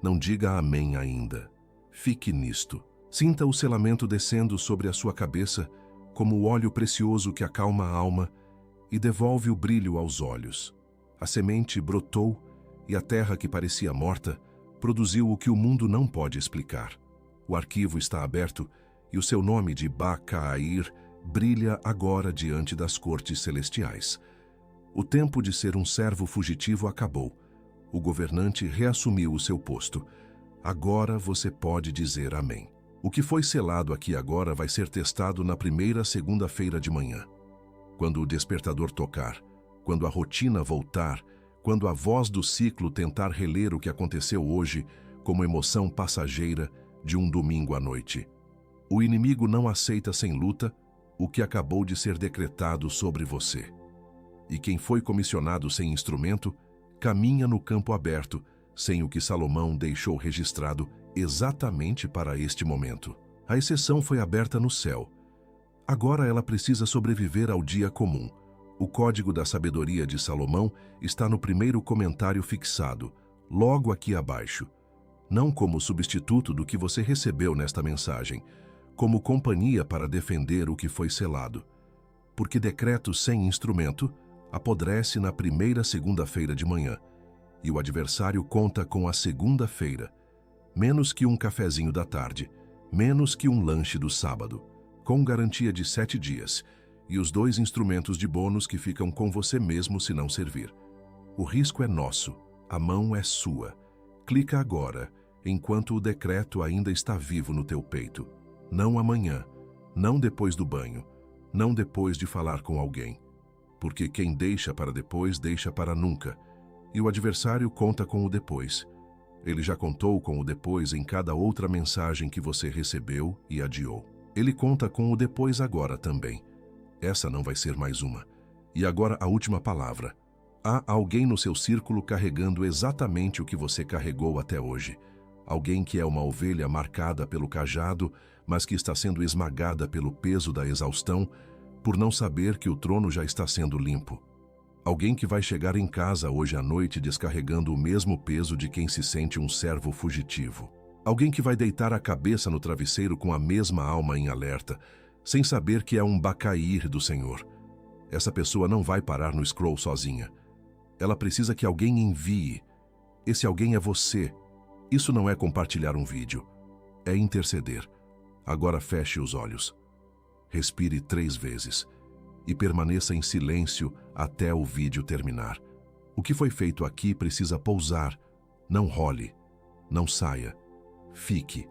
Não diga amém ainda. Fique nisto. Sinta o selamento descendo sobre a sua cabeça como o óleo precioso que acalma a alma e devolve o brilho aos olhos. A semente brotou e a terra que parecia morta produziu o que o mundo não pode explicar. O arquivo está aberto e o seu nome de Ba-Cair brilha agora diante das cortes celestiais. O tempo de ser um servo fugitivo acabou. O governante reassumiu o seu posto. Agora você pode dizer amém. O que foi selado aqui agora vai ser testado na primeira segunda-feira de manhã. Quando o despertador tocar, quando a rotina voltar, quando a voz do ciclo tentar reler o que aconteceu hoje como emoção passageira de um domingo à noite. O inimigo não aceita sem luta o que acabou de ser decretado sobre você. E quem foi comissionado sem instrumento, caminha no campo aberto, sem o que Salomão deixou registrado exatamente para este momento. A exceção foi aberta no céu. Agora ela precisa sobreviver ao dia comum. O código da sabedoria de Salomão está no primeiro comentário fixado, logo aqui abaixo. Não como substituto do que você recebeu nesta mensagem, como companhia para defender o que foi selado. Porque decreto sem instrumento apodrece na primeira segunda-feira de manhã, e o adversário conta com a segunda-feira, menos que um cafezinho da tarde, menos que um lanche do sábado, com garantia de 7 dias, e os 2 instrumentos de bônus que ficam com você mesmo se não servir. O risco é nosso, a mão é sua. Clica agora, enquanto o decreto ainda está vivo no teu peito. Não amanhã, não depois do banho, não depois de falar com alguém. Porque quem deixa para depois, deixa para nunca. E o adversário conta com o depois. Ele já contou com o depois em cada outra mensagem que você recebeu e adiou. Ele conta com o depois agora também. Essa não vai ser mais uma. E agora a última palavra. Há alguém no seu círculo carregando exatamente o que você carregou até hoje. Alguém que é uma ovelha marcada pelo cajado, mas que está sendo esmagada pelo peso da exaustão, por não saber que o trono já está sendo limpo. Alguém que vai chegar em casa hoje à noite descarregando o mesmo peso de quem se sente um servo fugitivo. Alguém que vai deitar a cabeça no travesseiro com a mesma alma em alerta, sem saber que é um bacair do Senhor. Essa pessoa não vai parar no scroll sozinha. Ela precisa que alguém envie. Esse alguém é você. Isso não é compartilhar um vídeo. É interceder. Agora feche os olhos. Respire 3 vezes e permaneça em silêncio até o vídeo terminar. O que foi feito aqui precisa pousar. Não role. Não saia. Fique.